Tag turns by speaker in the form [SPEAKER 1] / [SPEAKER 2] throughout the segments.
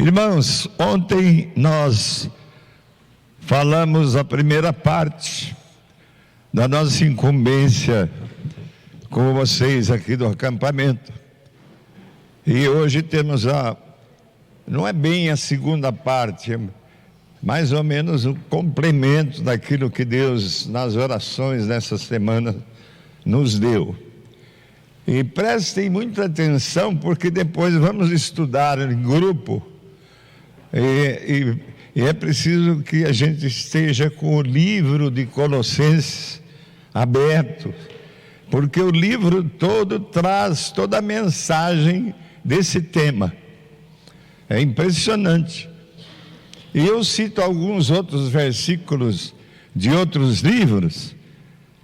[SPEAKER 1] Irmãos, ontem nós falamos a primeira parte da nossa incumbência com vocês aqui do acampamento. E hoje temos não é bem a segunda parte, é mais ou menos o complemento daquilo que Deus, nas orações nessa semana, nos deu. E prestem muita atenção, porque depois vamos estudar em grupo, e é preciso que a gente esteja com o livro de Colossenses aberto, porque o livro todo traz toda a mensagem desse tema. É impressionante. E eu cito alguns outros versículos de outros livros,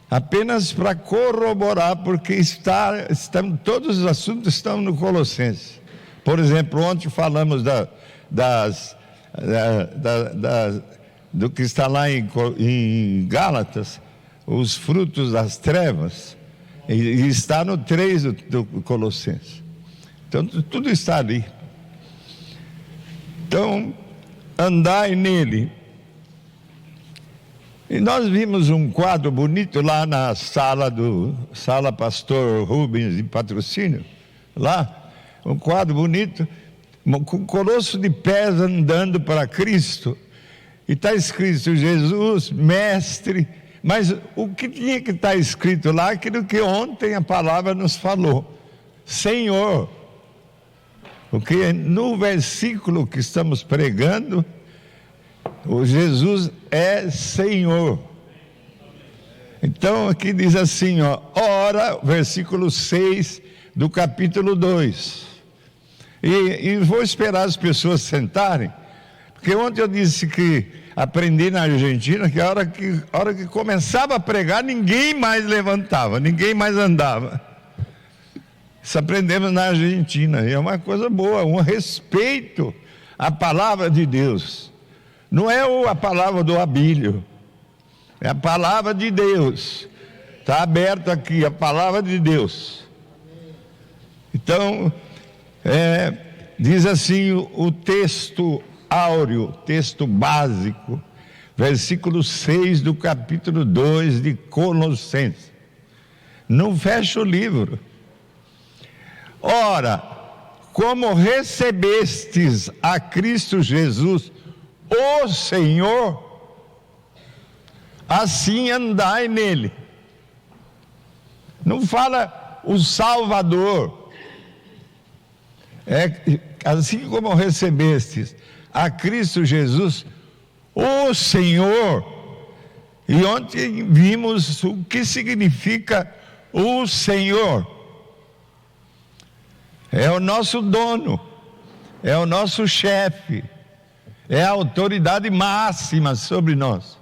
[SPEAKER 1] apenas para corroborar, porque todos os assuntos estão no Colossenses. Por exemplo, ontem falamos do que está lá em Gálatas, os frutos das trevas, e está no 3 do Colossenses. Então tudo está ali. Então, andai nele. E nós vimos um quadro bonito lá na sala Pastor Rubens de Patrocínio, lá, um quadro bonito, com colosso de pés andando para Cristo, e está escrito Jesus, mestre, mas o que tinha que estar escrito lá, aquilo que ontem a palavra nos falou, Senhor, porque no versículo que estamos pregando, o Jesus é Senhor. Então aqui diz assim, ora, versículo 6 do capítulo 2. E vou esperar as pessoas sentarem, porque ontem eu disse que aprendi na Argentina que a hora que começava a pregar, ninguém mais levantava, ninguém mais andava. Isso aprendemos na Argentina, e é uma coisa boa, um respeito à palavra de Deus. Não é a palavra do Abílio, é a palavra de Deus. Está aberto aqui a palavra de Deus. Então, diz assim o texto áureo, texto básico, versículo 6 do capítulo 2 de Colossenses. Não fecha o livro. Ora, como recebestes a Cristo Jesus, o Senhor, assim andai nele. Não fala o Salvador. Assim como recebestes a Cristo Jesus, o Senhor. E ontem vimos o que significa o Senhor. É o nosso dono, é o nosso chefe, é a autoridade máxima sobre nós.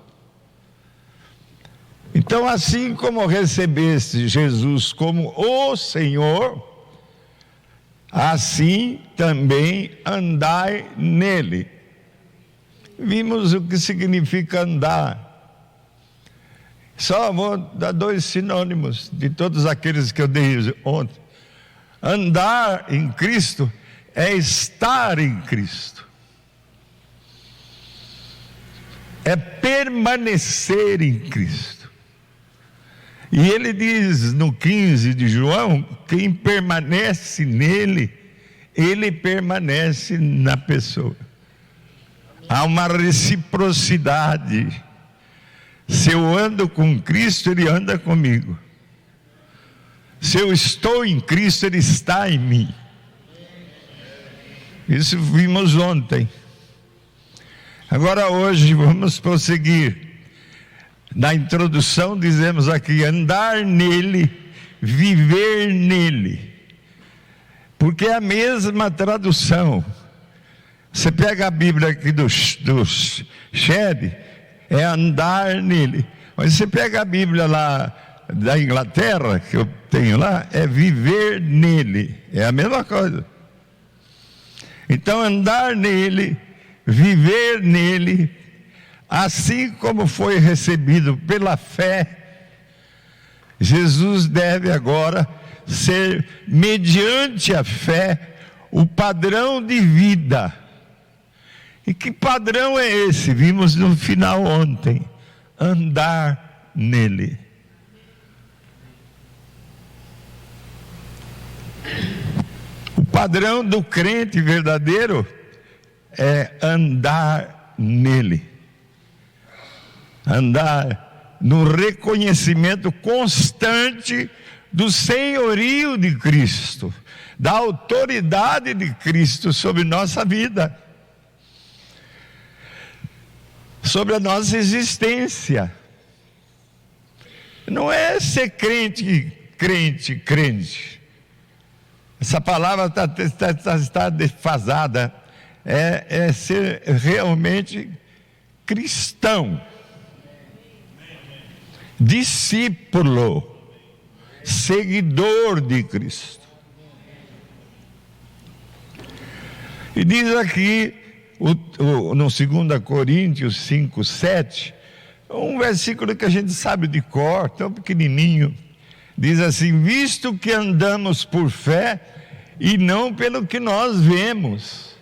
[SPEAKER 1] Então, assim como recebeste Jesus como o Senhor, assim também andai nele. Vimos o que significa andar. Só vou dar 2 sinônimos de todos aqueles que eu dei ontem. Andar em Cristo é estar em Cristo. É permanecer em Cristo. E ele diz no 15 de João, quem permanece nele, ele permanece na pessoa. Há uma reciprocidade. Se eu ando com Cristo, ele anda comigo. Se eu estou em Cristo, ele está em mim. Isso vimos ontem. Agora hoje vamos prosseguir. Na introdução dizemos aqui, andar nele, viver nele. Porque é a mesma tradução. Você pega a Bíblia aqui do Shed, é andar nele. Mas você pega a Bíblia lá da Inglaterra, que eu tenho lá, é viver nele. É a mesma coisa. Então andar nele, viver nele, assim como foi recebido pela fé, Jesus deve agora ser, mediante a fé, o padrão de vida E que padrão é esse? Vimos no final ontem. Andar nele. O padrão do crente verdadeiro é andar nele. Andar no reconhecimento constante do senhorio de Cristo, da autoridade de Cristo sobre nossa vida, sobre a nossa existência. Não é ser crente. Essa palavra está defasada. É ser realmente cristão, discípulo, seguidor de Cristo. E diz aqui, no 2 Coríntios 5:7, um versículo que a gente sabe de cor, tão pequenininho, diz assim: visto que andamos por fé e não pelo que nós vemos.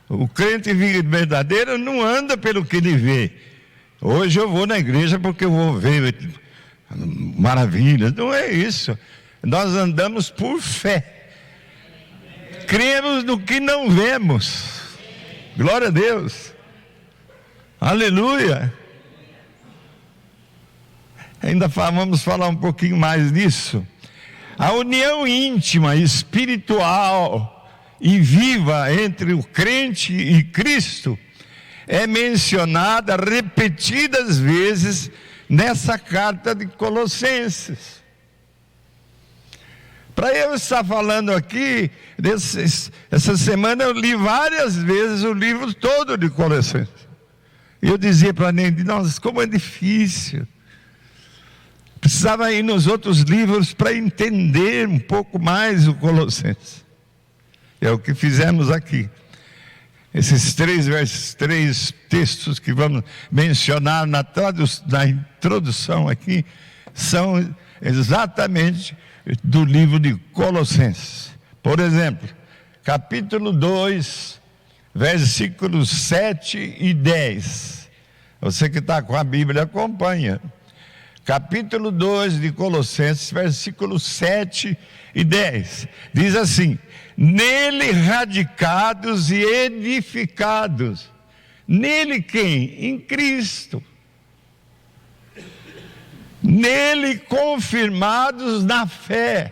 [SPEAKER 1] O crente verdadeiro não anda pelo que ele vê. Hoje eu vou na igreja porque eu vou ver maravilhas. Não é isso. Nós andamos por fé. Cremos no que não vemos. Glória a Deus. Aleluia. Ainda vamos falar um pouquinho mais disso. A união íntima, espiritual e viva entre o crente e Cristo é mencionada repetidas vezes nessa carta de Colossenses. Para eu estar falando aqui, essa semana eu li várias vezes o livro todo de Colossenses. E eu dizia para a Neide: nossa, como é difícil. Precisava ir nos outros livros para entender um pouco mais o Colossenses. É o que fizemos aqui. Esses três textos que vamos mencionar na introdução aqui são exatamente do livro de Colossenses. Por exemplo, capítulo 2, versículos 7 e 10. Você que está com a Bíblia, acompanha. Capítulo 2 de Colossenses, versículos 7 e 10. Diz assim: nele radicados e edificados. Nele quem? Em Cristo. Nele confirmados na fé,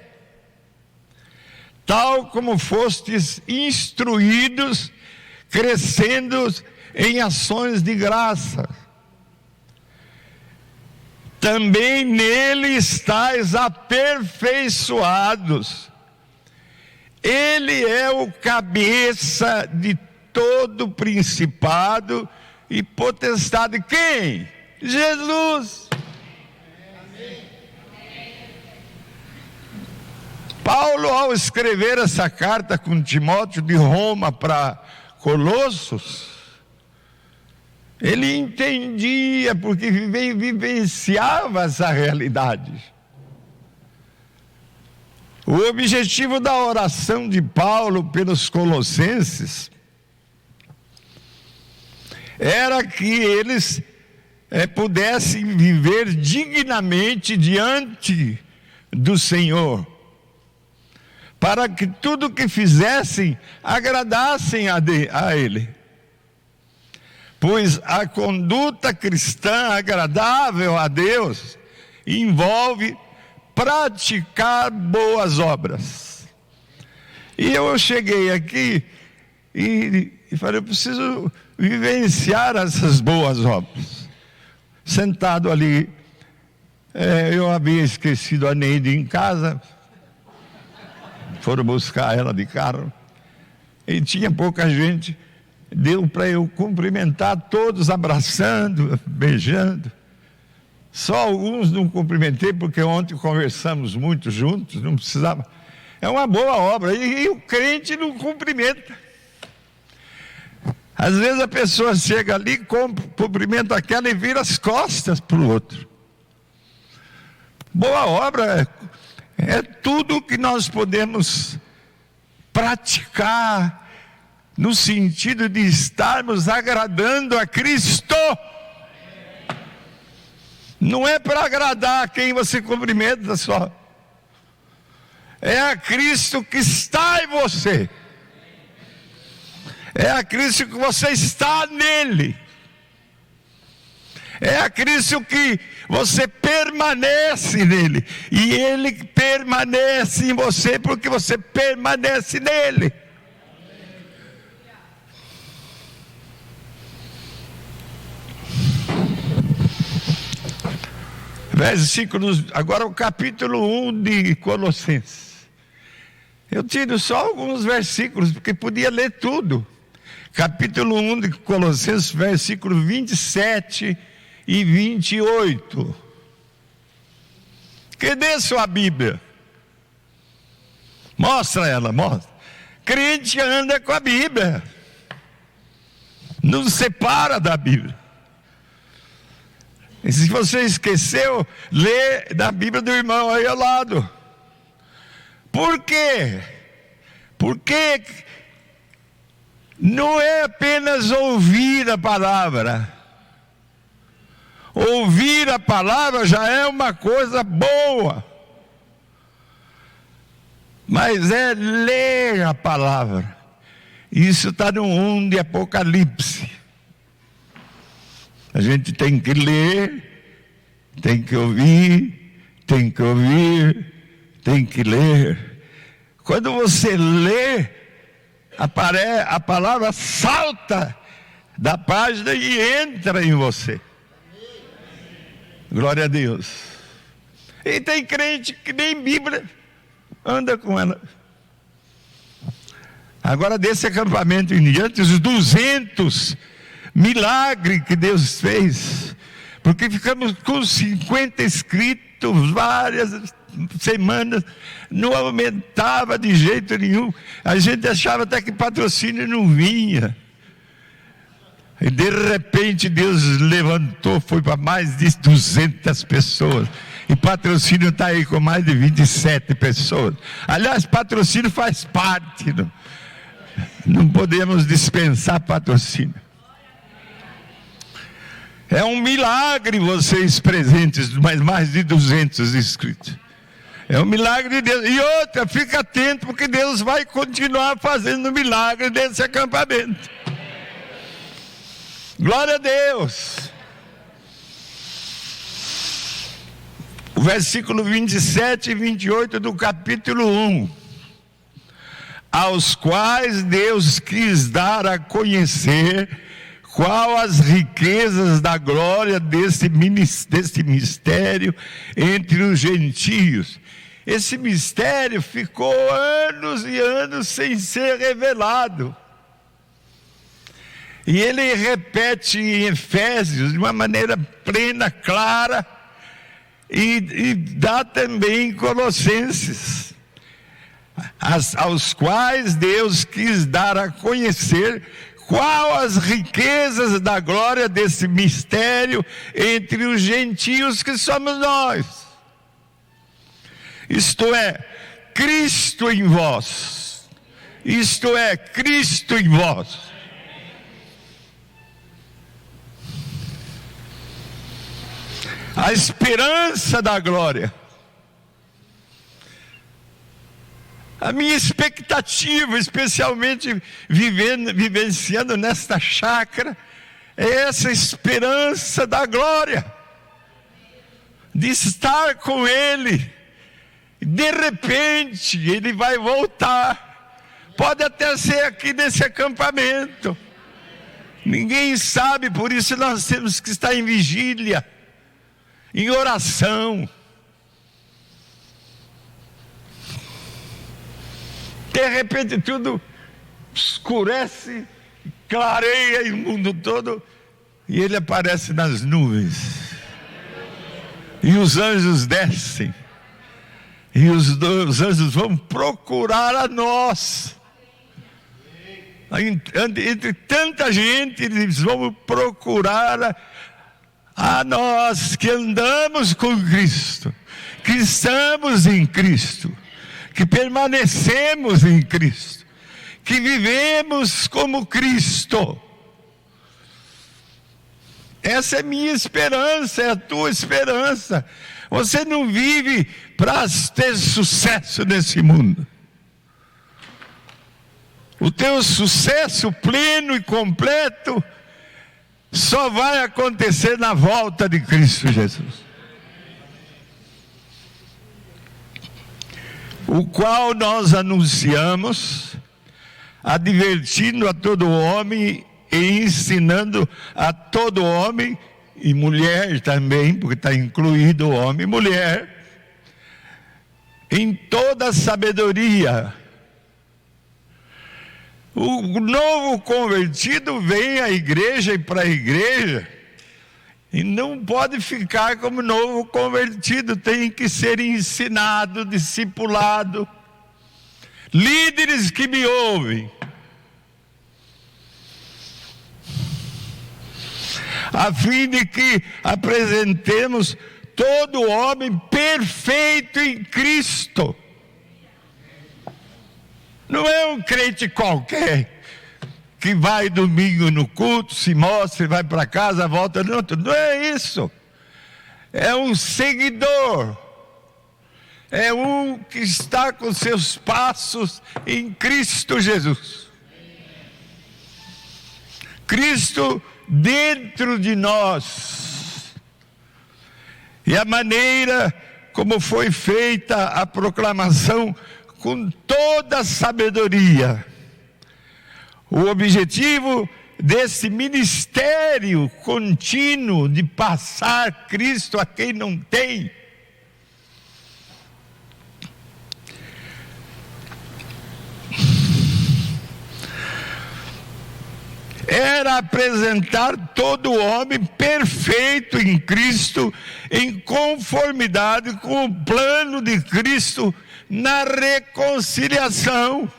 [SPEAKER 1] tal como fostes instruídos, crescendo em ações de graça. Também nele estáis aperfeiçoados. Ele é o cabeça de todo principado e potestade. Quem? Jesus. Paulo, ao escrever essa carta com Timóteo de Roma para Colossos, ele entendia, porque vivenciava essa realidade. O objetivo da oração de Paulo pelos colossenses era que eles pudessem viver dignamente diante do Senhor, para que tudo que fizessem agradassem a Ele. Pois a conduta cristã agradável a Deus envolve praticar boas obras. E eu cheguei aqui e falei: eu preciso vivenciar essas boas obras. Sentado ali, eu havia esquecido a Neide em casa, foram buscar ela de carro, e tinha pouca gente. Deu para eu cumprimentar todos, abraçando, beijando. Só alguns não cumprimentei, porque ontem conversamos muito juntos, não precisava. É uma boa obra, e o crente não cumprimenta. Às vezes a pessoa chega ali, cumprimenta aquela e vira as costas para o outro. Boa obra é tudo que nós podemos praticar no sentido de estarmos agradando a Cristo. Não é para agradar quem você cumprimenta só. É a Cristo que está em você. É a Cristo que você está nele. É a Cristo que você permanece nele. E ele permanece em você porque você permanece nele. Versículos, agora o capítulo 1 de Colossenses. Eu tiro só alguns versículos, porque podia ler tudo. Capítulo 1 de Colossenses, versículos 27 e 28. Cadê sua Bíblia? Mostra ela, mostra. Crente anda com a Bíblia. Não separa da Bíblia. E se você esqueceu, lê da Bíblia do irmão aí ao lado. Por quê? Porque não é apenas ouvir a palavra. Ouvir a palavra já é uma coisa boa. Mas é ler a palavra. Isso está no 1 de Apocalipse. A gente tem que ler, tem que ouvir, tem que ouvir, tem que ler. Quando você lê, a palavra salta da página e entra em você. Glória a Deus. E tem crente que nem Bíblia anda com ela. Agora desse acampamento em diante, os 200 milagres que Deus fez, porque ficamos com 50 inscritos várias semanas, não aumentava de jeito nenhum. A gente achava até que patrocínio não vinha. E de repente Deus levantou, foi para mais de 200 pessoas. E patrocínio está aí com mais de 27 pessoas. Aliás, patrocínio faz parte. Não podemos dispensar patrocínio. É um milagre vocês presentes, mas mais de 200 inscritos. É um milagre de Deus. E outra, fica atento, porque Deus vai continuar fazendo milagre desse acampamento. Glória a Deus. O versículo 27 e 28 do capítulo 1. Aos quais Deus quis dar a conhecer qual as riquezas da glória desse mistério entre os gentios. Esse mistério ficou anos e anos sem ser revelado. E ele repete em Efésios de uma maneira plena, clara, e dá também em Colossenses, aos quais Deus quis dar a conhecer qual as riquezas da glória desse mistério entre os gentios que somos nós. Isto é, Cristo em vós. Isto é, Cristo em vós. A esperança da glória. A minha expectativa, especialmente vivenciando nesta chácara, é essa esperança da glória, de estar com Ele. De repente Ele vai voltar. Pode até ser aqui nesse acampamento. Ninguém sabe, por isso nós temos que estar em vigília, em oração. De repente tudo escurece, clareia o mundo todo, e Ele aparece nas nuvens, e os anjos descem, e os anjos vão procurar a nós. Entre tanta gente, eles vão procurar a nós que andamos com Cristo, que estamos em Cristo, que permanecemos em Cristo, que vivemos como Cristo. Essa é minha esperança, é a tua esperança. Você não vive para ter sucesso nesse mundo. O teu sucesso pleno e completo só vai acontecer na volta de Cristo Jesus, o qual nós anunciamos, advertindo a todo homem e ensinando a todo homem e mulher também, porque está incluído homem e mulher, em toda a sabedoria. O novo convertido vem à igreja e para a igreja e não pode ficar como novo convertido, tem que ser ensinado, discipulado. Líderes que me ouvem, a fim de que apresentemos todo homem perfeito em Cristo. Não é um crente qualquer que vai domingo no culto, se mostra, vai para casa, volta no outro. Não é isso. É um seguidor. É um que está com seus passos em Cristo Jesus. Cristo dentro de nós. E a maneira como foi feita a proclamação com toda a sabedoria. O objetivo desse ministério contínuo de passar Cristo a quem não tem, era apresentar todo homem perfeito em Cristo, em conformidade com o plano de Cristo na reconciliação.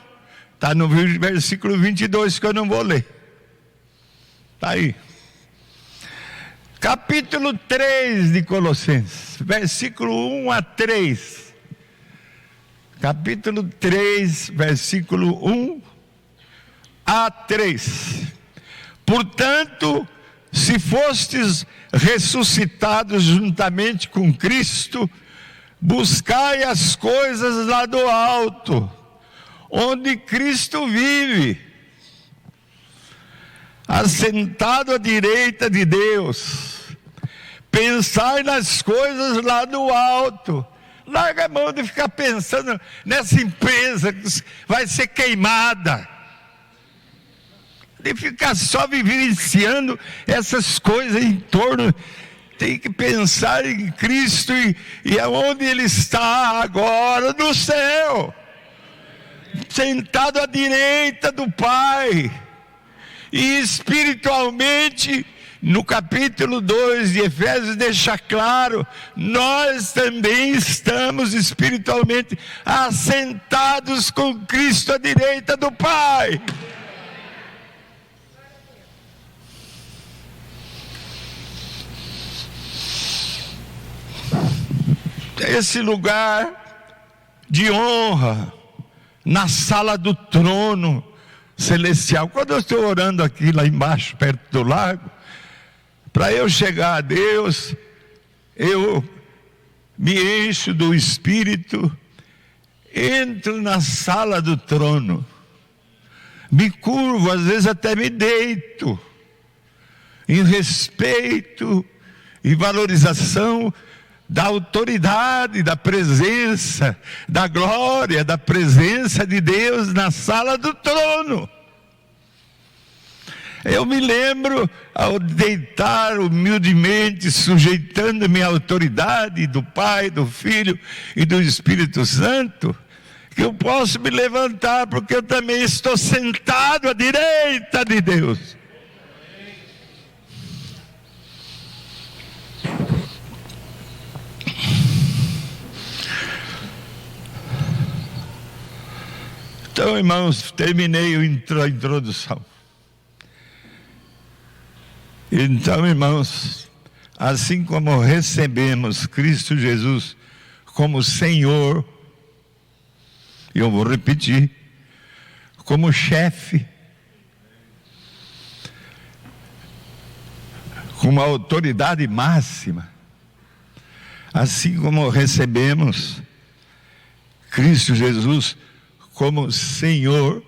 [SPEAKER 1] Está no versículo 22 que eu não vou ler. Está aí. Capítulo 3 de Colossenses, versículo 1 a 3. Capítulo 3, versículo 1 a 3. Portanto, se fostes ressuscitados juntamente com Cristo, buscai as coisas lá do alto, onde Cristo vive, assentado à direita de Deus. Pensai nas coisas lá do alto. Larga a mão de ficar pensando nessa empresa que vai ser queimada, de ficar só vivenciando essas coisas em torno. Tem que pensar em Cristo e aonde Ele está agora, no céu, sentado à direita do Pai. E espiritualmente, no capítulo 2 de Efésios deixa claro, nós também estamos espiritualmente assentados com Cristo à direita do Pai. Esse lugar de honra, na sala do trono celestial. Quando eu estou orando aqui lá embaixo, perto do lago, para eu chegar a Deus, eu me encho do Espírito, entro na sala do trono, me curvo, às vezes até me deito, em respeito e valorização da autoridade, da presença, da glória, da presença de Deus na sala do trono. Eu me lembro, ao deitar humildemente, sujeitando-me à autoridade do Pai, do Filho e do Espírito Santo, que eu posso me levantar, porque eu também estou sentado à direita de Deus. Então, irmãos, terminei a introdução. Então, irmãos, assim como recebemos Cristo Jesus como Senhor, e eu vou repetir, como chefe, com uma autoridade máxima, assim como recebemos Cristo Jesus como Senhor.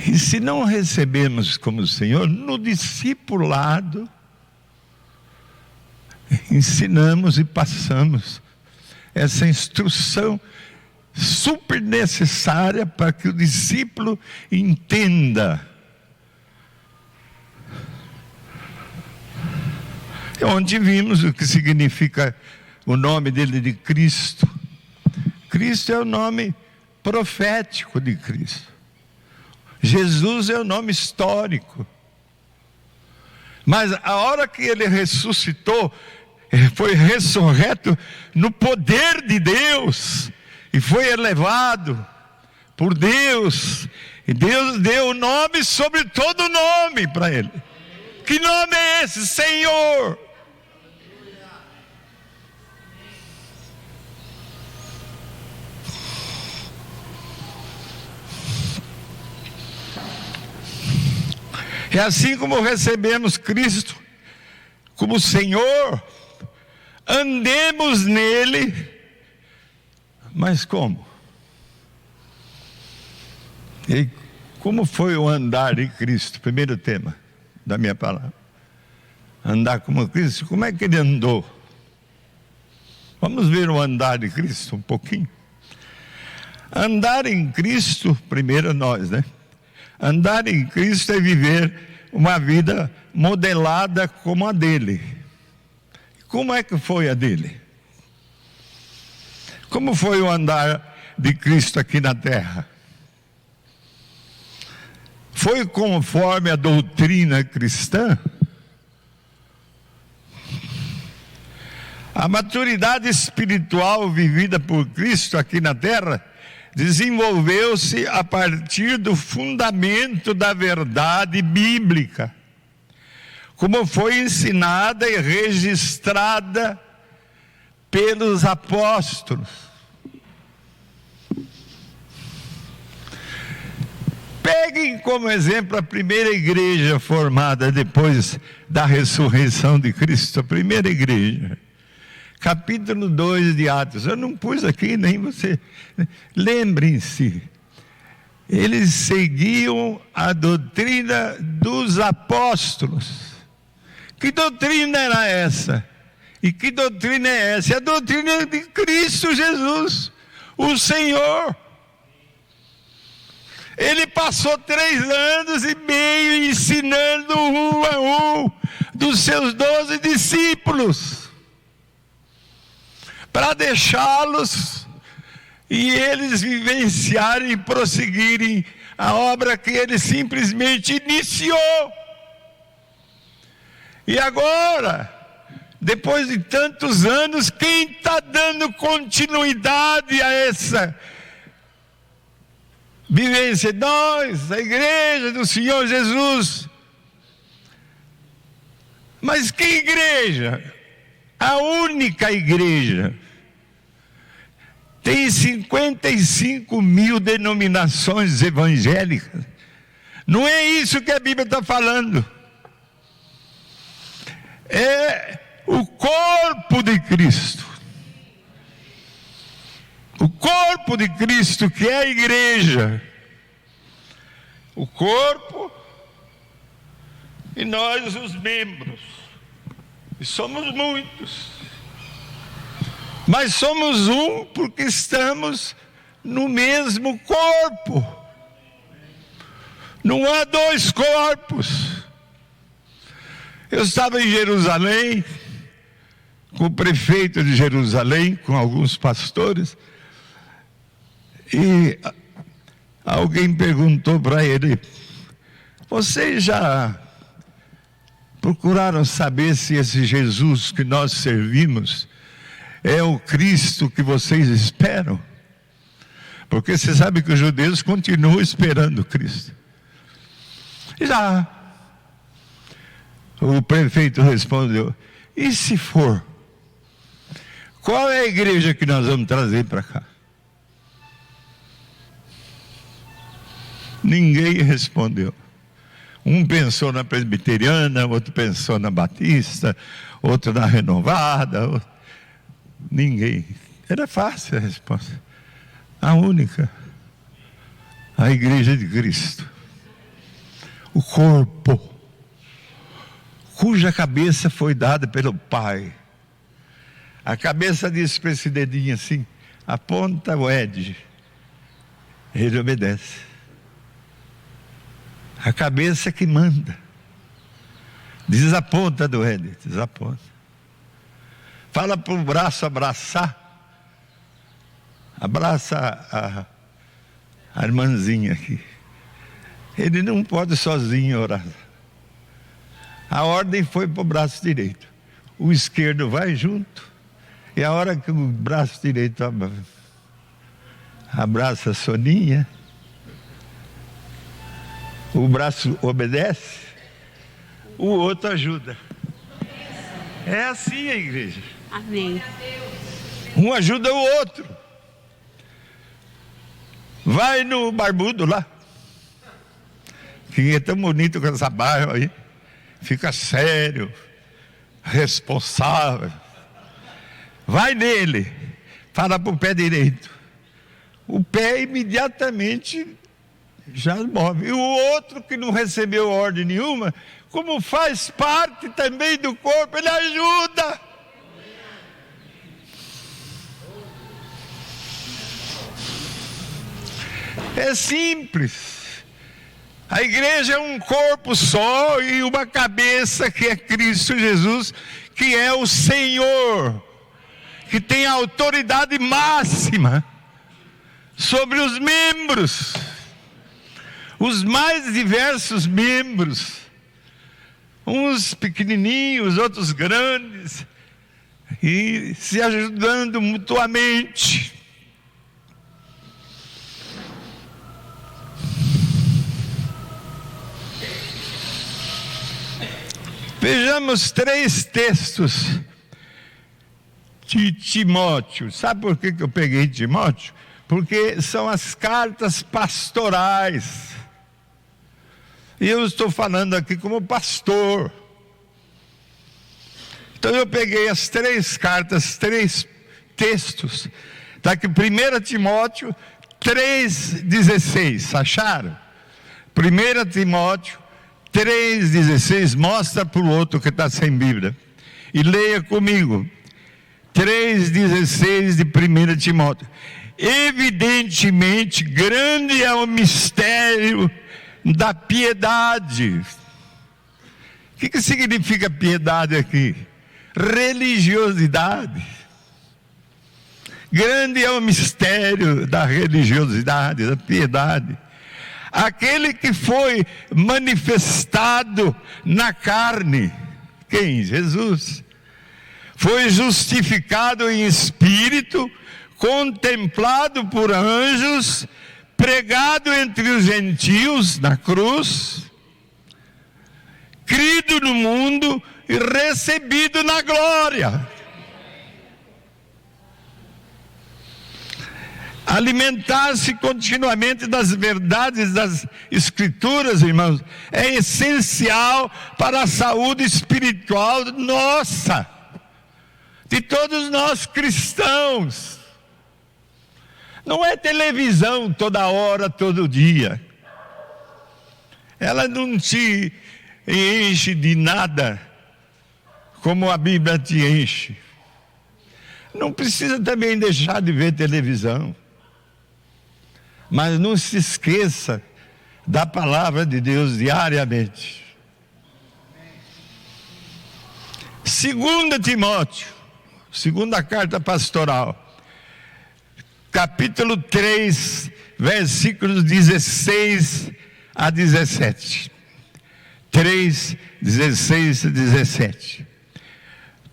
[SPEAKER 1] E se não recebemos como Senhor, no discipulado, ensinamos e passamos essa instrução super necessária para que o discípulo entenda. Onde vimos o que significa o nome dele de Cristo. Cristo é o nome profético de Cristo. Jesus é o nome histórico. Mas a hora que ele ressuscitou, ele foi ressurreto no poder de Deus e foi elevado por Deus. E Deus deu o nome sobre todo nome para ele. Que nome é esse? Senhor. E assim como recebemos Cristo como Senhor, andemos nele. Mas como? E como foi o andar em Cristo? Primeiro tema da minha palavra. Andar como Cristo. Como é que ele andou? Vamos ver o andar de Cristo um pouquinho. Andar em Cristo, primeiro nós, né? Andar em Cristo é viver uma vida modelada como a dele. Como é que foi a dele? Como foi o andar de Cristo aqui na terra? Foi conforme a doutrina cristã? A maturidade espiritual vivida por Cristo aqui na terra desenvolveu-se a partir do fundamento da verdade bíblica, como foi ensinada e registrada pelos apóstolos. Peguem como exemplo a primeira igreja formada depois da ressurreição de Cristo, a primeira igreja. Capítulo 2 de Atos, eu não pus aqui, nem você. Lembrem-se, eles seguiam a doutrina dos apóstolos. Que doutrina era essa? E que doutrina é essa? É a doutrina de Cristo Jesus, o Senhor. Ele passou 3 anos e meio ensinando um a um dos seus 12 discípulos, para deixá-los e eles vivenciarem e prosseguirem a obra que ele simplesmente iniciou. E agora, depois de tantos anos, quem está dando continuidade a essa vivência? Nós, a igreja do Senhor Jesus. Mas que igreja? A única igreja. Tem 55 mil denominações evangélicas. Não é isso que a Bíblia está falando. É o corpo de Cristo. O corpo de Cristo, que é a igreja. O corpo e nós os membros. E somos muitos. Mas somos um porque estamos no mesmo corpo. Não há 2 corpos. Eu estava em Jerusalém, com o prefeito de Jerusalém, com alguns pastores, e alguém perguntou para ele: vocês já procuraram saber se esse Jesus que nós servimos é o Cristo que vocês esperam? Porque você sabe que os judeus continuam esperando Cristo. Já. O prefeito respondeu: E se for? Qual é a igreja que nós vamos trazer para cá? Ninguém respondeu. Um pensou na presbiteriana, outro pensou na batista, outro na renovada. Ninguém. Era fácil a resposta. A única. A igreja de Cristo. O corpo, cuja cabeça foi dada pelo Pai. A cabeça disse para esse dedinho assim: aponta o Ed. Ele obedece. A cabeça que manda. Desaponta do Ed, desaponta. Fala para o braço abraçar. Abraça a irmãzinha aqui. Ele não pode sozinho orar. A ordem foi para o braço direito. O esquerdo vai junto. E a hora que o braço direito abraça a Soninha, o braço obedece, o outro ajuda. É assim a igreja.
[SPEAKER 2] Amém.
[SPEAKER 1] Um ajuda o outro. Vai no barbudo lá, que é tão bonito com essa barba aí. Fica sério, responsável. Vai nele, fala para o pé direito. O pé imediatamente já move. E o outro que não recebeu ordem nenhuma, como faz parte também do corpo, ele ajuda. É simples. A igreja é um corpo só e uma cabeça que é Cristo Jesus, que é o Senhor, que tem a autoridade máxima sobre os membros, os mais diversos membros, uns pequenininhos, outros grandes, e se ajudando mutuamente. Vejamos 3 textos de Timóteo. Sabe por que eu peguei Timóteo? Porque são as cartas pastorais. E eu estou falando aqui como pastor. Então eu peguei as 3 cartas, 3 textos. Está aqui 1 Timóteo 3,16. Acharam? 1 Timóteo 3,16, mostra para o outro que está sem Bíblia. E leia comigo. 3,16 de 1 Timóteo. Evidentemente, grande é o mistério da piedade. O que significa piedade aqui? Religiosidade. Grande é o mistério da religiosidade, da piedade. Aquele que foi manifestado na carne. Quem? Jesus. Foi justificado em espírito, contemplado por anjos, pregado entre os gentios na cruz, crido no mundo e recebido na glória. Alimentar-se continuamente das verdades das Escrituras, irmãos, é essencial para a saúde espiritual nossa, de todos nós cristãos. Não é televisão toda hora, todo dia. Ela não te enche de nada como a Bíblia te enche. Não precisa também deixar de ver televisão. Mas não se esqueça da palavra de Deus diariamente. 2 Timóteo, segunda carta pastoral, capítulo 3, versículos 16 a 17. 3, 16 a 17.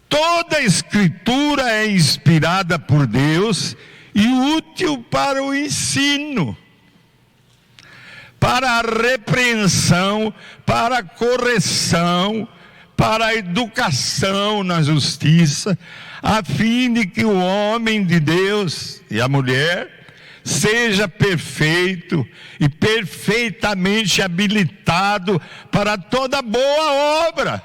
[SPEAKER 1] Toda a Escritura é inspirada por Deus e útil para o ensino, para a repreensão, para a correção, para a educação na justiça, a fim de que o homem de Deus e a mulher seja perfeito e perfeitamente habilitado para toda boa obra.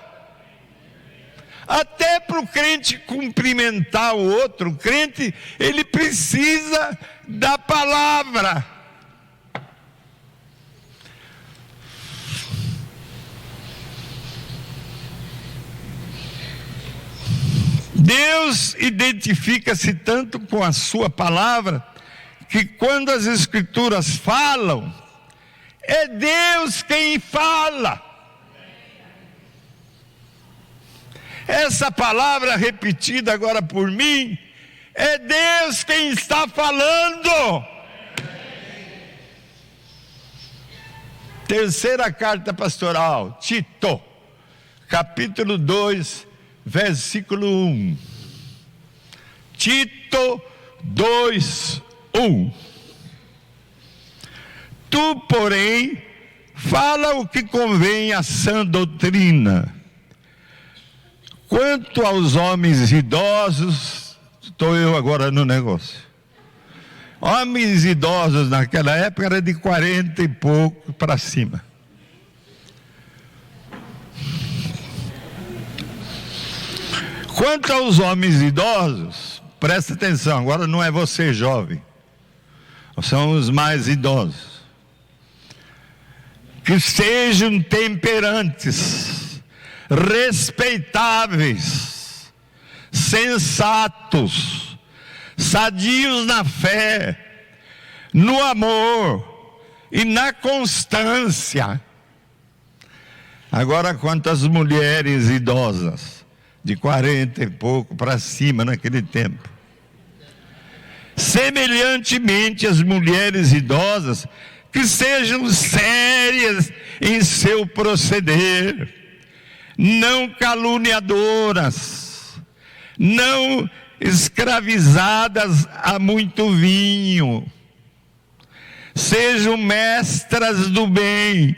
[SPEAKER 1] Até para o crente cumprimentar o outro, o crente, ele precisa da palavra. Deus identifica-se tanto com a sua palavra, que quando as Escrituras falam, é Deus quem fala. Essa palavra repetida agora por mim, é Deus quem está falando. Terceira carta pastoral, Tito, capítulo 2, versículo 1. Tito 2, 1. Tu, porém, fala o que convém à sã doutrina. Quanto aos homens idosos, estou eu agora no negócio. Homens idosos naquela época era de 40 e pouco para cima. Quanto aos homens idosos, presta atenção, agora não é você jovem, são os mais idosos. Que sejam temperantes, respeitáveis, sensatos, sadios na fé, no amor e na constância. Agora, quanto às mulheres idosas, de 40 e pouco para cima naquele tempo, semelhantemente às mulheres idosas, que sejam sérias em seu proceder, não caluniadoras, não escravizadas a muito vinho, sejam mestras do bem,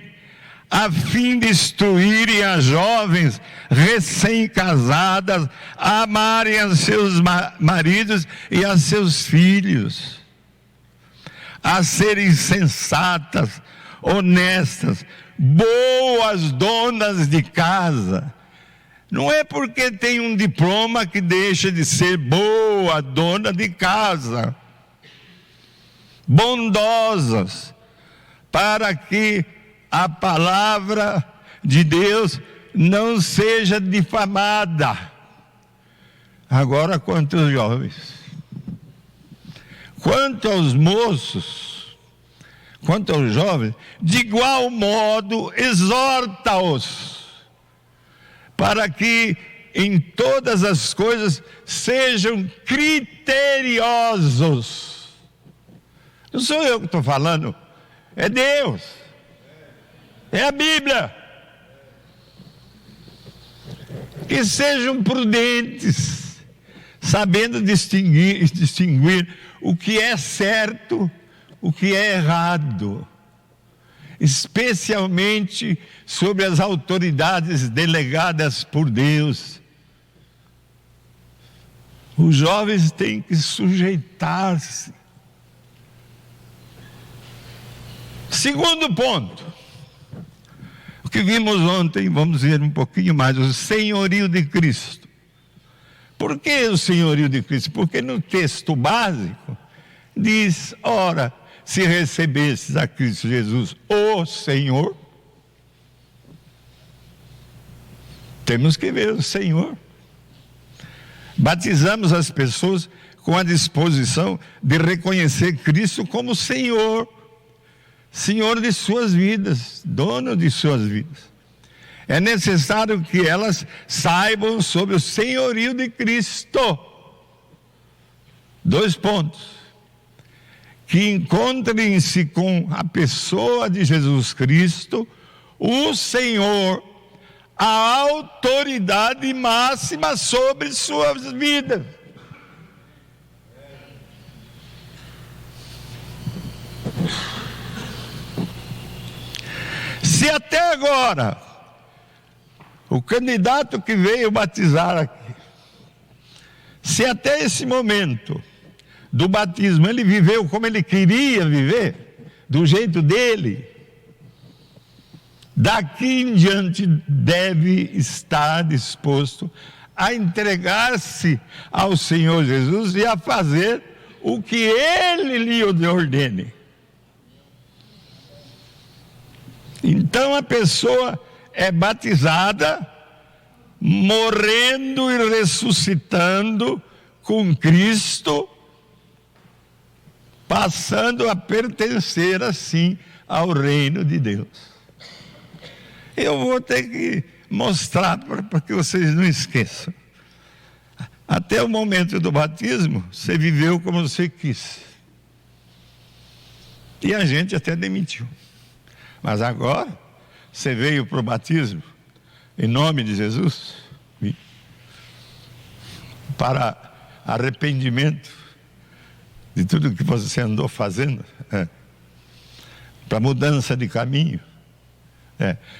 [SPEAKER 1] a fim de instruírem as jovens recém-casadas a amarem a seus maridos e a seus filhos, a serem sensatas, honestas, boas donas de casa. Não é porque tem um diploma que deixa de ser boa dona de casa. Bondosas, para que a palavra de Deus não seja difamada. Agora, quanto aos jovens, quanto aos moços, quanto aos jovens, de igual modo exorta-os, para que em todas as coisas sejam criteriosos. Não sou eu que estou falando, é Deus, é a Bíblia. Que sejam prudentes, sabendo distinguir o que é certo, o que é errado, especialmente sobre as autoridades delegadas por Deus. Os jovens têm que sujeitar-se. Segundo ponto, o que vimos ontem, vamos ver um pouquinho mais, o senhorio de Cristo. Por que o senhorio de Cristo? Porque no texto básico diz: ora, se recebesses a Cristo Jesus, o Senhor, temos que ver o Senhor. Batizamos as pessoas com a disposição de reconhecer Cristo como Senhor, Senhor de suas vidas, dono de suas vidas. É necessário que elas saibam sobre o senhorio de Cristo. 2 pontos. Que encontrem-se com a pessoa de Jesus Cristo, o Senhor, a autoridade máxima sobre suas vidas. Se até agora o candidato que veio batizar aqui, se até esse momento do batismo ele viveu como ele queria viver, do jeito dele, daqui em diante deve estar disposto a entregar-se ao Senhor Jesus e a fazer o que Ele lhe ordene. Então a pessoa é batizada, morrendo e ressuscitando com Cristo, passando a pertencer assim ao reino de Deus. Eu vou ter que mostrar para que vocês não esqueçam. Até o momento do batismo, você viveu como você quis. E a gente até demitiu. Mas agora, você veio para o batismo, em nome de Jesus, para arrependimento de tudo que você andou fazendo, para mudança de caminho.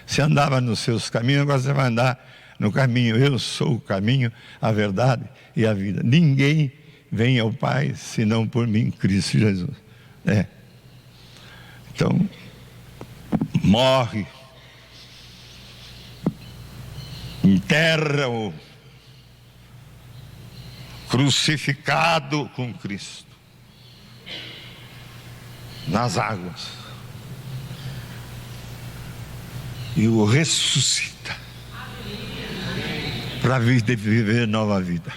[SPEAKER 1] Você andava nos seus caminhos, agora você vai andar no caminho. Eu sou o caminho, a verdade e a vida. Ninguém vem ao Pai senão por mim, Cristo Jesus. Então, morre, enterra-o, crucificado com Cristo nas águas, e o ressuscita para viver nova vida.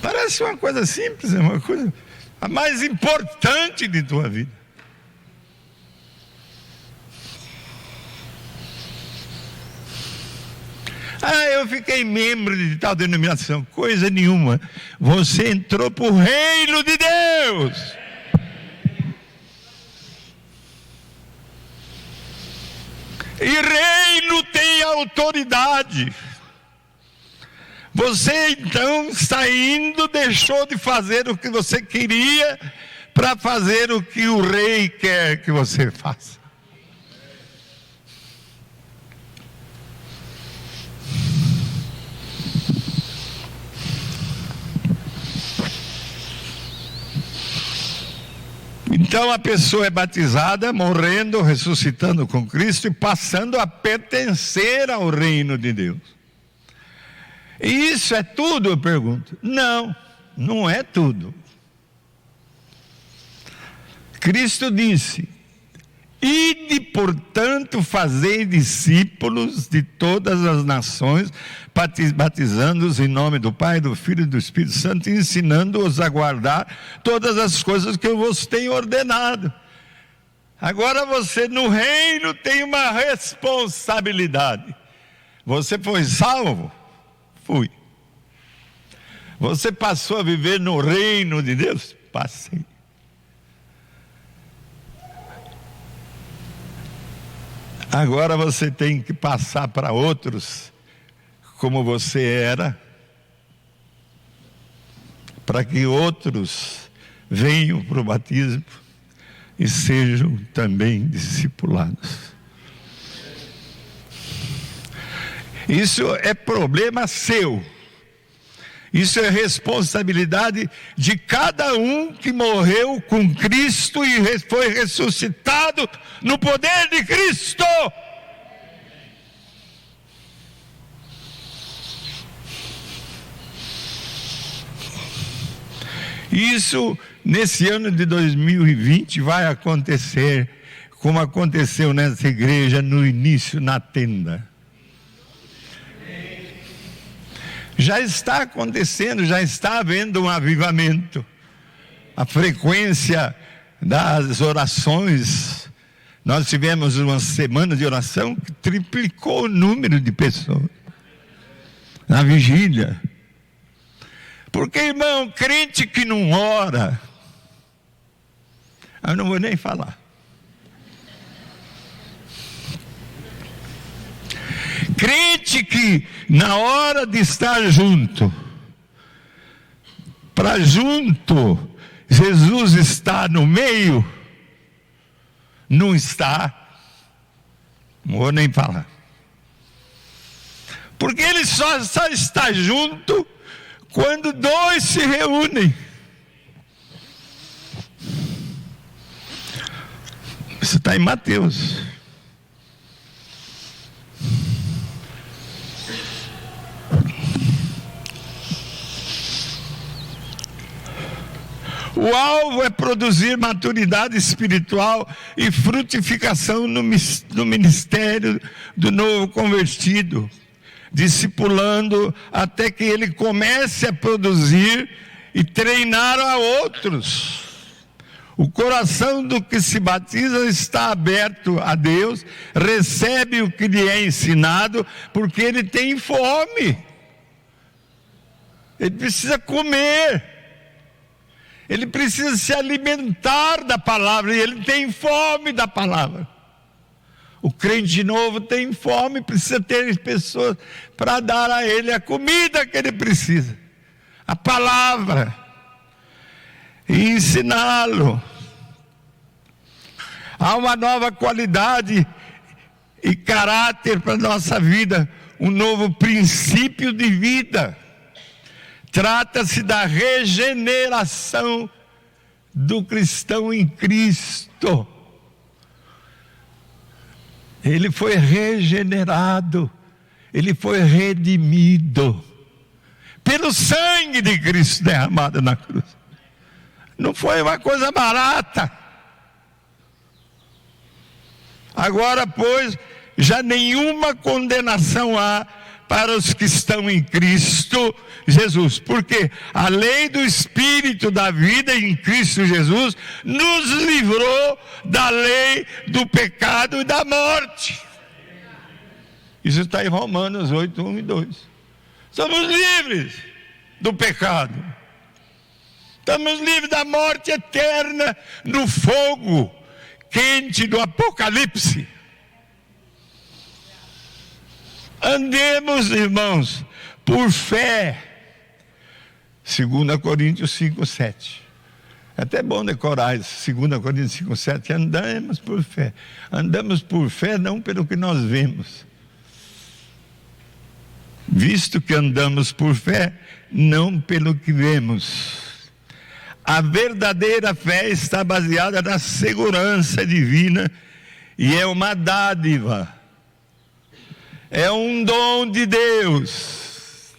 [SPEAKER 1] Parece uma coisa simples, é uma coisa a mais importante de tua vida. Eu fiquei membro de tal denominação. Coisa nenhuma. Você entrou para o reino de Deus. E reino tem autoridade. Você então, saindo, deixou de fazer o que você queria para fazer o que o rei quer que você faça. Então a pessoa é batizada, morrendo, ressuscitando com Cristo e passando a pertencer ao reino de Deus. E isso é tudo, eu pergunto? Não, não é tudo. Cristo disse: ide, portanto, fazei discípulos de todas as nações, batizando-os em nome do Pai, do Filho e do Espírito Santo, e ensinando-os a guardar todas as coisas que eu vos tenho ordenado. Agora você no reino tem uma responsabilidade. Você foi salvo? Fui. Você passou a viver no reino de Deus? Passei. Agora você tem que passar para outros como você era, para que outros venham para o batismo e sejam também discipulados. Isso é problema seu. Isso é responsabilidade de cada um que morreu com Cristo e foi ressuscitado no poder de Cristo. Isso, nesse ano de 2020, vai acontecer, como aconteceu nessa igreja no início, na tenda. Já está acontecendo, já está havendo um avivamento. A frequência das orações, nós tivemos uma semana de oração que triplicou o número de pessoas na vigília. Porque, irmão, crente que não ora, eu não vou nem falar. Crente que na hora de estar junto, para junto, Jesus está no meio, não está, Não vou nem falar. Porque ele só está junto quando dois se reúnem. Isso está em Mateus. O alvo é produzir maturidade espiritual e frutificação no ministério do novo convertido, discipulando até que ele comece a produzir e treinar a outros. O coração do que se batiza está aberto a Deus, recebe o que lhe é ensinado, porque ele tem fome. Ele precisa comer. Ele precisa se alimentar da palavra, e ele tem fome da palavra. O crente novo tem fome, precisa ter pessoas para dar a ele a comida que ele precisa, a palavra, e ensiná-lo. Há uma nova qualidade e caráter para a nossa vida, um novo princípio de vida. Trata-se da regeneração do cristão em Cristo. Ele foi regenerado, ele foi redimido pelo sangue de Cristo derramado na cruz. Não foi uma coisa barata. Agora, pois, já nenhuma condenação há para os que estão em Cristo Jesus, porque a lei do Espírito da vida em Cristo Jesus nos livrou da lei do pecado e da morte. Isso está em Romanos 8, 1 e 2. Somos livres do pecado, estamos livres da morte eterna no fogo quente do Apocalipse. Andemos, irmãos, por fé. 2 Coríntios 5, 7. É até bom decorar isso. 2 Coríntios 5, 7. Andamos por fé. Andamos por fé não pelo que nós vemos. Visto que andamos por fé, não pelo que vemos. A verdadeira fé está baseada na segurança divina e é uma dádiva. É um dom de Deus.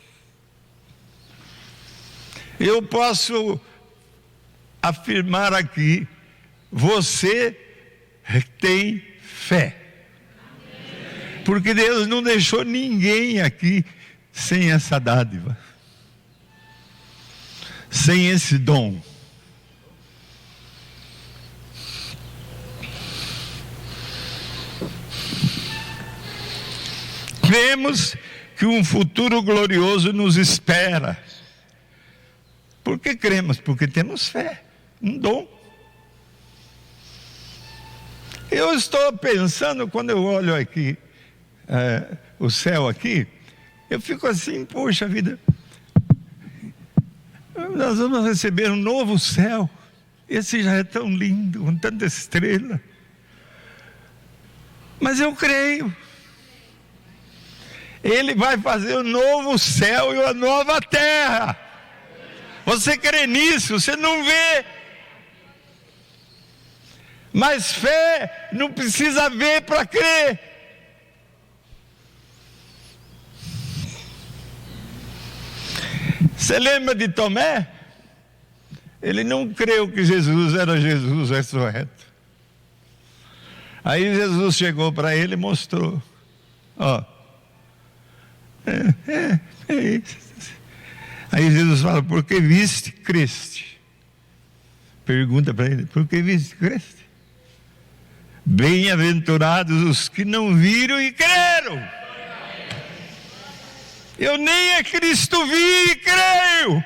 [SPEAKER 1] Eu posso afirmar aqui, você tem fé. Porque Deus não deixou ninguém aqui sem essa dádiva, sem esse dom. Cremos que um futuro glorioso nos espera. Por que cremos? Porque temos fé, um dom. Eu estou pensando, quando eu olho aqui, o céu aqui, eu fico assim, poxa vida, nós vamos receber um novo céu. Esse já é tão lindo, com tanta estrela. Mas eu creio. Ele vai fazer um novo céu e uma nova terra. Você crê nisso? Você não vê. Mas fé não precisa ver para crer. Você lembra de Tomé? Ele não creu que Jesus era Jesus ressurreto. Aí Jesus chegou para ele e mostrou. Ó. É isso. Aí Jesus fala, porque viste, creste. Pergunta para ele, por que viste, creste? Bem-aventurados os que não viram e creram. Eu nem a Cristo vi e creio.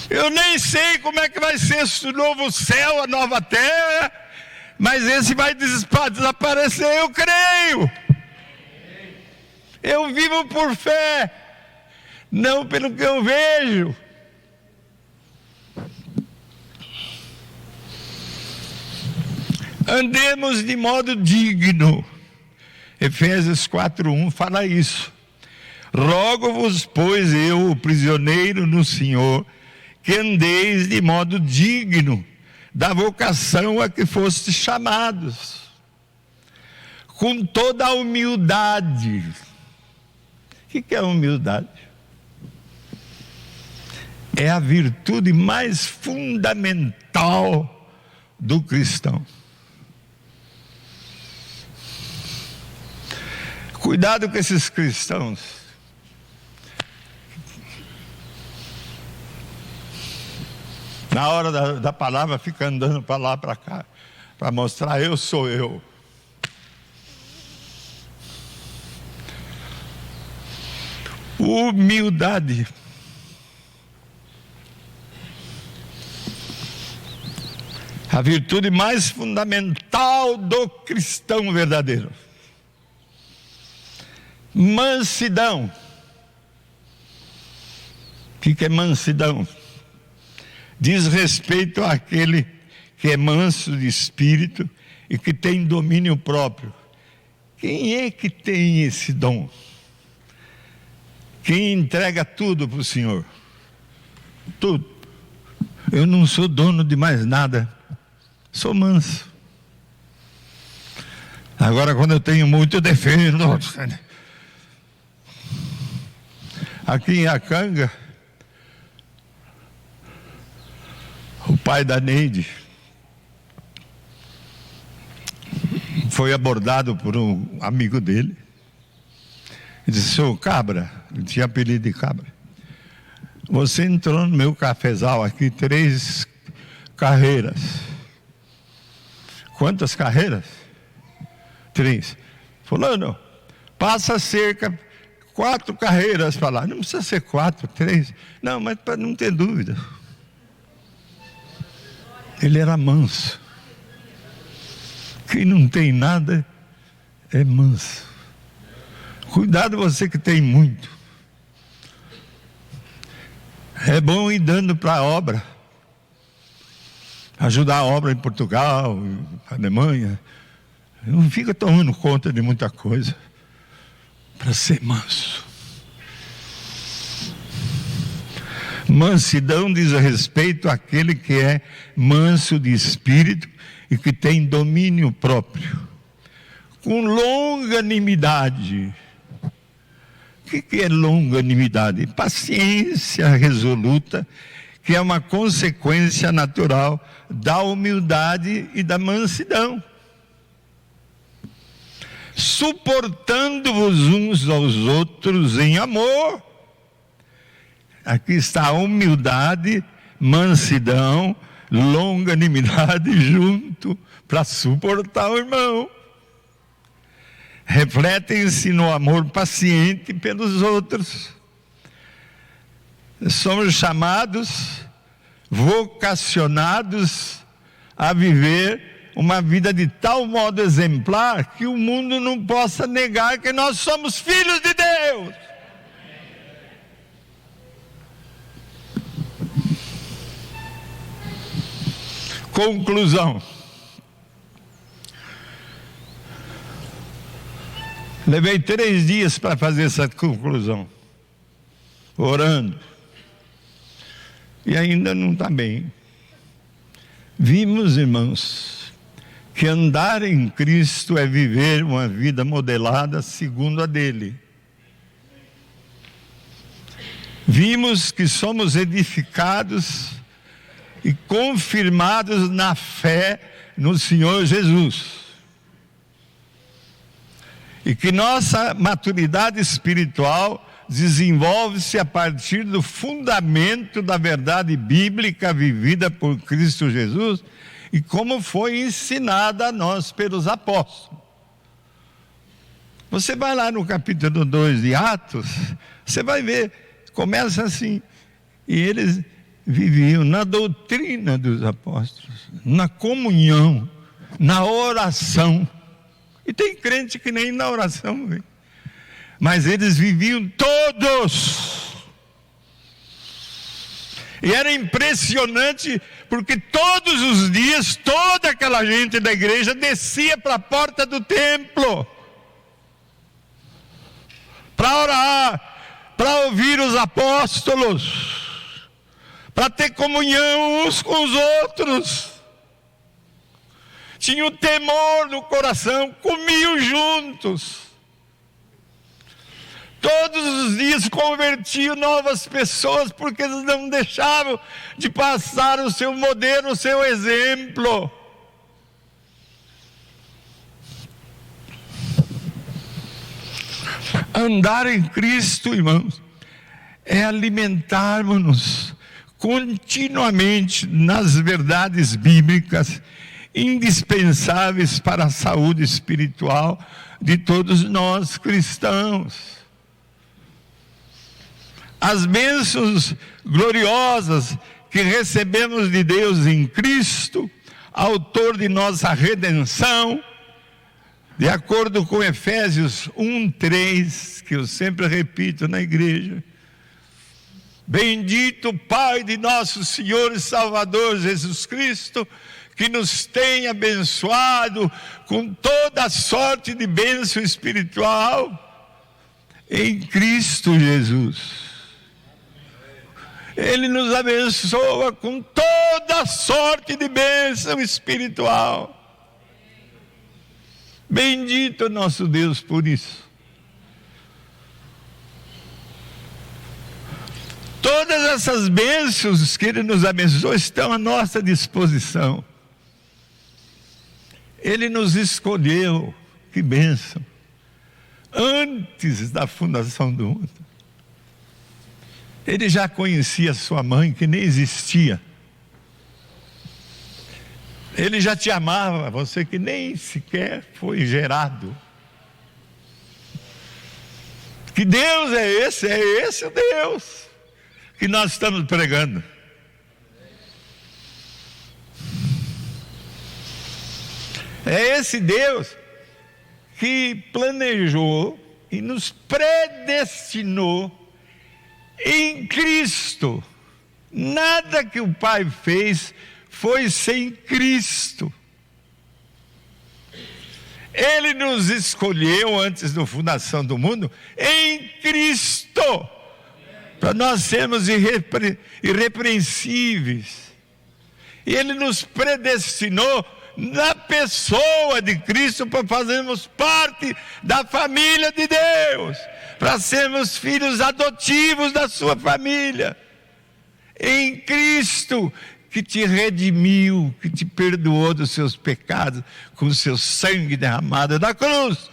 [SPEAKER 1] Eu nem sei como é que vai ser esse novo céu, a nova terra, mas esse vai desaparecer, eu creio. Eu vivo por fé, não pelo que eu vejo. Andemos de modo digno. Efésios 4:1 fala isso. Rogo-vos, pois eu, o prisioneiro no Senhor, que andeis de modo digno da vocação a que fostes chamados, com toda a humildade. O que é humildade? É a virtude mais fundamental do cristão. Cuidado com esses cristãos na hora da palavra fica andando para lá, para cá, para mostrar eu sou eu. Humildade. A virtude mais fundamental do cristão verdadeiro. Mansidão. O que é mansidão? Diz respeito àquele que é manso de espírito e que tem domínio próprio. Quem é que tem esse dom? Quem entrega tudo para o Senhor? Tudo. Eu não sou dono de mais nada. Sou manso. Agora, quando eu tenho muito, eu defendo. Aqui em Acanga, o pai da Neide foi abordado por um amigo dele e disse: "Seu Cabra", ele tinha apelido de Cabra, "você entrou no meu cafezal aqui 3 carreiras. Quantas carreiras? 3. Fulano, passa cerca 4 carreiras para lá. Não precisa ser 4, 3. Não, mas para não ter dúvida. Ele era manso. Quem não tem nada é manso. Cuidado você que tem muito. É bom ir dando para a obra. Ajudar a obra em Portugal, Alemanha. Não fica tomando conta de muita coisa para ser manso. Mansidão diz a respeito àquele que é manso de espírito e que tem domínio próprio, com longanimidade. O que é longanimidade? Paciência resoluta, que é uma consequência natural da humildade e da mansidão. Suportando-vos uns aos outros em amor. Aqui está a humildade, mansidão, longanimidade junto para suportar o irmão. Refletem-se no amor paciente pelos outros. Somos chamados, vocacionados a viver uma vida de tal modo exemplar que o mundo não possa negar que nós somos filhos de Deus. Conclusão. Levei 3 dias para fazer essa conclusão, orando, e ainda não está bem. Vimos, irmãos, que andar em Cristo é viver uma vida modelada segundo a dele. Vimos que somos edificados e confirmados na fé no Senhor Jesus. E que nossa maturidade espiritual desenvolve-se a partir do fundamento da verdade bíblica vivida por Cristo Jesus e como foi ensinada a nós pelos apóstolos. Você vai lá no capítulo 2 de Atos, você vai ver, começa assim, e eles viviam na doutrina dos apóstolos, na comunhão, na oração. E tem crente que nem na oração vem. Mas eles viviam todos E era impressionante, porque todos os dias, toda aquela gente da igreja descia para a porta do templo para orar, para ouvir os apóstolos, para ter comunhão uns com os outros. Tinham temor no coração, comiam juntos. Todos os dias convertiam novas pessoas, porque eles não deixavam de passar o seu modelo, o seu exemplo. Andar em Cristo, irmãos, é alimentarmos-nos continuamente nas verdades bíblicas, indispensáveis para a saúde espiritual de todos nós cristãos. As bênçãos gloriosas que recebemos de Deus em Cristo, autor de nossa redenção, de acordo com Efésios 1:3, que eu sempre repito na igreja: bendito Pai de nosso Senhor e Salvador Jesus Cristo, que nos tem abençoado com toda a sorte de bênção espiritual em Cristo Jesus. Ele nos abençoa com toda a sorte de bênção espiritual. Bendito nosso Deus por isso. Todas essas bênçãos que Ele nos abençoa estão à nossa disposição. Ele nos escolheu, que bênção, antes da fundação do mundo. Ele já conhecia sua mãe, que nem existia. Ele já te amava, você que nem sequer foi gerado. Que Deus é esse o Deus que nós estamos pregando. É esse Deus que planejou e nos predestinou em Cristo. Nada que o Pai fez foi sem Cristo. Ele nos escolheu antes da fundação do mundo em Cristo, para nós sermos irrepreensíveis. E Ele nos predestinou na pessoa de Cristo para fazermos parte da família de Deus, para sermos filhos adotivos da sua família. Em Cristo, que te redimiu, que te perdoou dos seus pecados, com o seu sangue derramado na cruz.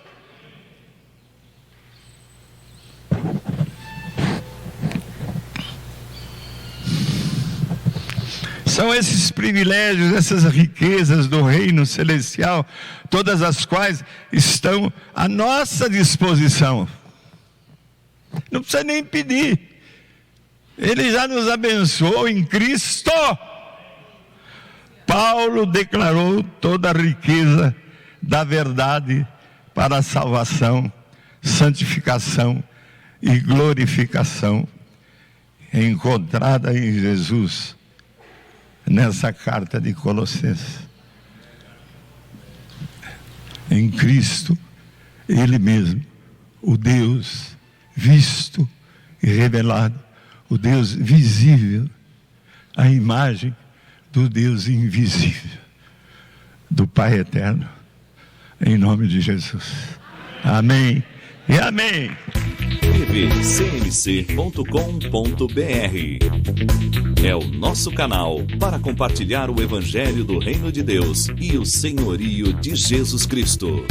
[SPEAKER 1] São esses privilégios, essas riquezas do reino celestial, todas as quais estão à nossa disposição. Não precisa nem pedir. Ele já nos abençoou em Cristo. Paulo declarou toda a riqueza da verdade para a salvação, santificação e glorificação encontrada em Jesus, nessa carta de Colossenses. Em Cristo, Ele mesmo, o Deus visto e revelado, o Deus visível, a imagem do Deus invisível, do Pai eterno, em nome de Jesus. Amém e amém.
[SPEAKER 2] tvcmc.com.br é o nosso canal para compartilhar o Evangelho do Reino de Deus e o senhorio de Jesus Cristo.